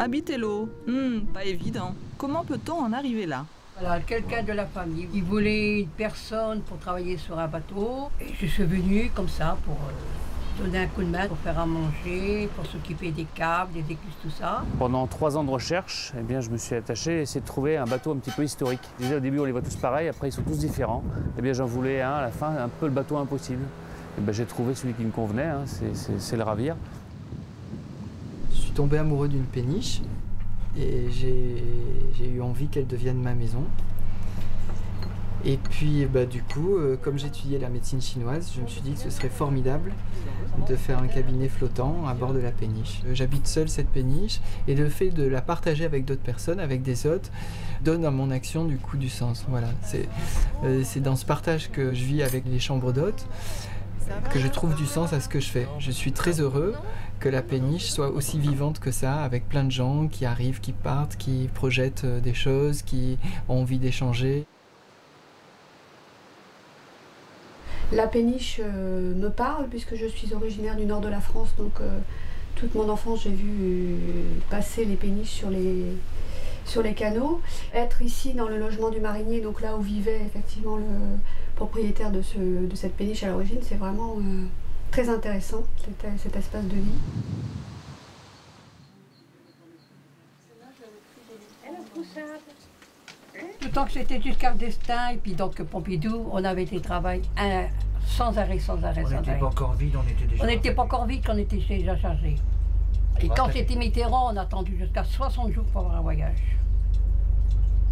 Habiter l'eau, pas évident. Comment peut-on en arriver là? Voilà, quelqu'un de la famille, il voulait une personne pour travailler sur un bateau. Et je suis venue comme ça pour donner un coup de main, pour faire à manger, pour s'occuper des câbles, des écluses, tout ça. Pendant 3 ans de recherche, eh bien, je me suis attaché à essayer de trouver un bateau un petit peu historique. Déjà au début on les voit tous pareils, après ils sont tous différents. Eh bien, j'en voulais un à la fin, un peu le bateau impossible. Eh bien, j'ai trouvé celui qui me convenait, hein, c'est le Ravir. Je suis tombé amoureux d'une péniche et j'ai eu envie qu'elle devienne ma maison. Et puis du coup, comme j'étudiais la médecine chinoise, je me suis dit que ce serait formidable de faire un cabinet flottant à bord de la péniche. J'habite seul cette péniche et le fait de la partager avec d'autres personnes, avec des hôtes, donne à mon action du coup du sens. Voilà, c'est dans ce partage que je vis avec les chambres d'hôtes que je trouve du sens à ce que je fais. Je suis très heureux que la péniche soit aussi vivante que ça, avec plein de gens qui arrivent, qui partent, qui projettent des choses, qui ont envie d'échanger. La péniche me parle puisque je suis originaire du nord de la France, donc toute mon enfance j'ai vu passer les péniches sur les canaux. Être ici dans le logement du marinier, donc là où vivait effectivement le propriétaire de cette péniche à l'origine, c'est vraiment très intéressant, cet espace de vie. Tout le temps que c'était jusqu'à destin et puis donc Pompidou, on avait des travails sans arrêt. On n'était pas encore vide, on était déjà. On n'était pas encore vide, on était déjà chargé. Et quand c'était Mitterrand, on a attendu jusqu'à 60 jours pour avoir un voyage.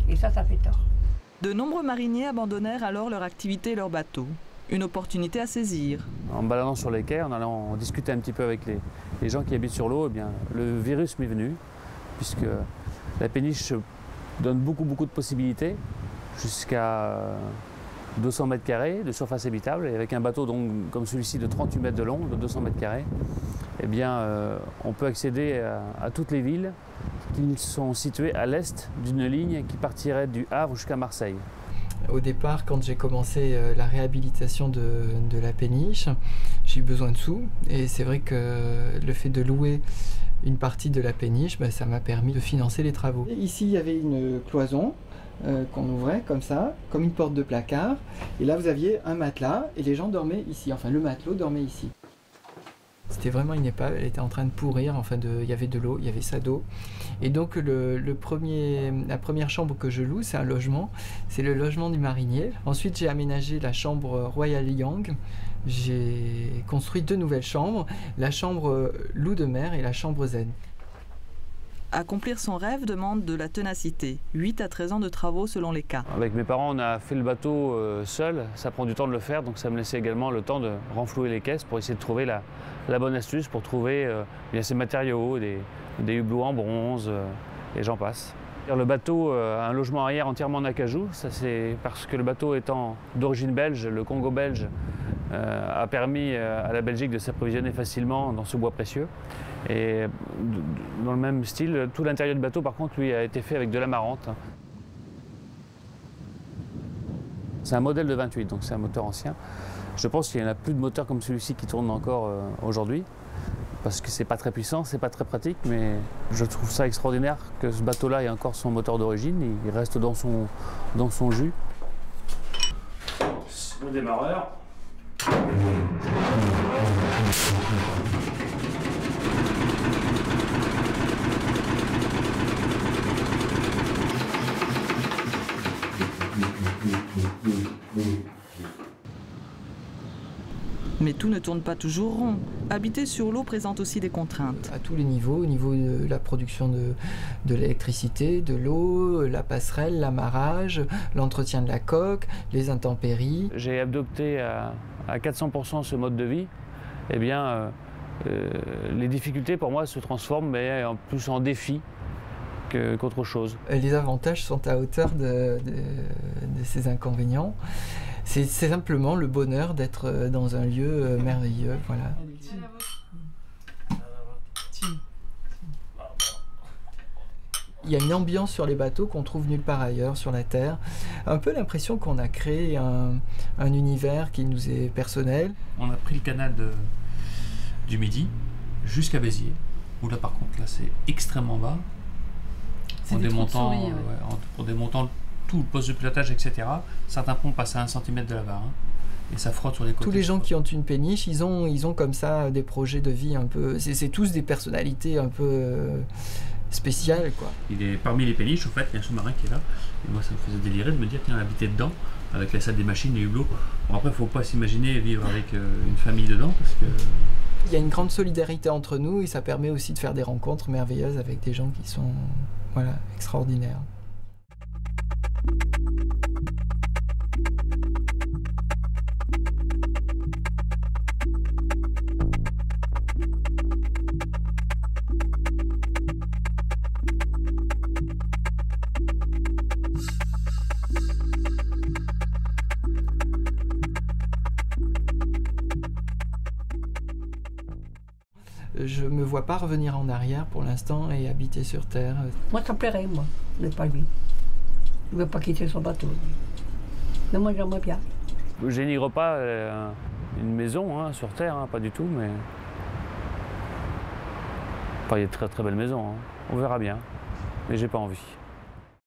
Et ça fait tort. De nombreux mariniers abandonnèrent alors leur activité et leur bateau. Une opportunité à saisir. En me baladant sur les quais, en allant discuter un petit peu avec les gens qui habitent sur l'eau, eh bien, le virus m'est venu, puisque la péniche donne beaucoup de possibilités, jusqu'à 200 mètres carrés de surface habitable, et avec un bateau donc, comme celui-ci de 38 mètres de long, de 200 mètres carrés, eh bien, on peut accéder à toutes les villes qui sont situées à l'est d'une ligne qui partirait du Havre jusqu'à Marseille. Au départ, quand j'ai commencé la réhabilitation de la péniche, j'ai eu besoin de sous, et c'est vrai que le fait de louer une partie de la péniche, ça m'a permis de financer les travaux. Ici, il y avait une cloison qu'on ouvrait comme ça, comme une porte de placard. Et là, vous aviez un matelas et les gens dormaient ici. Enfin, le matelot dormait ici. C'était vraiment une épave, elle était en train de pourrir. Enfin, il y avait de l'eau, il y avait ça d'eau. Et donc, la première chambre que je loue, c'est un logement. C'est le logement du marinier. Ensuite, j'ai aménagé la chambre Royal Yang. J'ai construit 2 nouvelles chambres, la chambre loup de mer et la chambre zen. Accomplir son rêve demande de la ténacité. 8 à 13 ans de travaux selon les cas. Avec mes parents, on a fait le bateau seul. Ça prend du temps de le faire, donc ça me laissait également le temps de renflouer les caisses pour essayer de trouver la bonne astuce pour trouver bien ces matériaux, des hublots en bronze, et j'en passe. Le bateau a un logement arrière entièrement en acajou. Ça, c'est parce que le bateau étant d'origine belge, le Congo belge a permis à la Belgique de s'approvisionner facilement dans ce bois précieux. Et dans le même style, tout l'intérieur du bateau, par contre, lui, a été fait avec de l'amarante. C'est un modèle de 28, donc c'est un moteur ancien. Je pense qu'il n'y en a plus de moteurs comme celui-ci qui tourne encore aujourd'hui, parce que c'est pas très puissant, c'est pas très pratique, mais je trouve ça extraordinaire que ce bateau-là ait encore son moteur d'origine, il reste dans son jus. Le démarreur. Mais tout ne tourne pas toujours rond. Habiter sur l'eau présente aussi des contraintes. À tous les niveaux, au niveau de la production de l'électricité, de l'eau, la passerelle, l'amarrage, l'entretien de la coque, les intempéries. J'ai adopté à 400% ce mode de vie. Eh bien, les difficultés pour moi se transforment, mais en plus en défis qu'autre chose. Les avantages sont à hauteur de ces inconvénients. C'est simplement le bonheur d'être dans un lieu merveilleux. Voilà. Il y a une ambiance sur les bateaux qu'on trouve nulle part ailleurs sur la Terre. Un peu l'impression qu'on a créé un univers qui nous est personnel. On a pris le canal du Midi jusqu'à Béziers, où là par contre là c'est extrêmement bas. en démontant tout le poste de pilotage, etc. Certains ponts passent à 1 cm de la barre. Et ça frotte sur les côtés. Tous les gens qui ont une péniche, ils ont comme ça des projets de vie un peu... C'est tous des personnalités un peu spéciales, quoi. Parmi les péniches, en fait, il y a un sous-marin qui est là. Et moi, ça me faisait délirer de me dire, tiens, habiter dedans, avec la salle des machines, les hublots. Bon, après, il ne faut pas s'imaginer vivre avec une famille dedans, parce que... Il y a une grande solidarité entre nous et ça permet aussi de faire des rencontres merveilleuses avec des gens qui sont extraordinaires. Je me vois pas revenir en arrière pour l'instant et habiter sur Terre. Moi, ça me plairait, moi, mais pas lui. Il ne veut pas quitter son bateau. Mais moi, j'aimerais bien. Je dénigre pas une maison sur Terre, pas du tout, mais... Enfin, il y a de très très belles maisons, on verra bien, mais j'ai pas envie.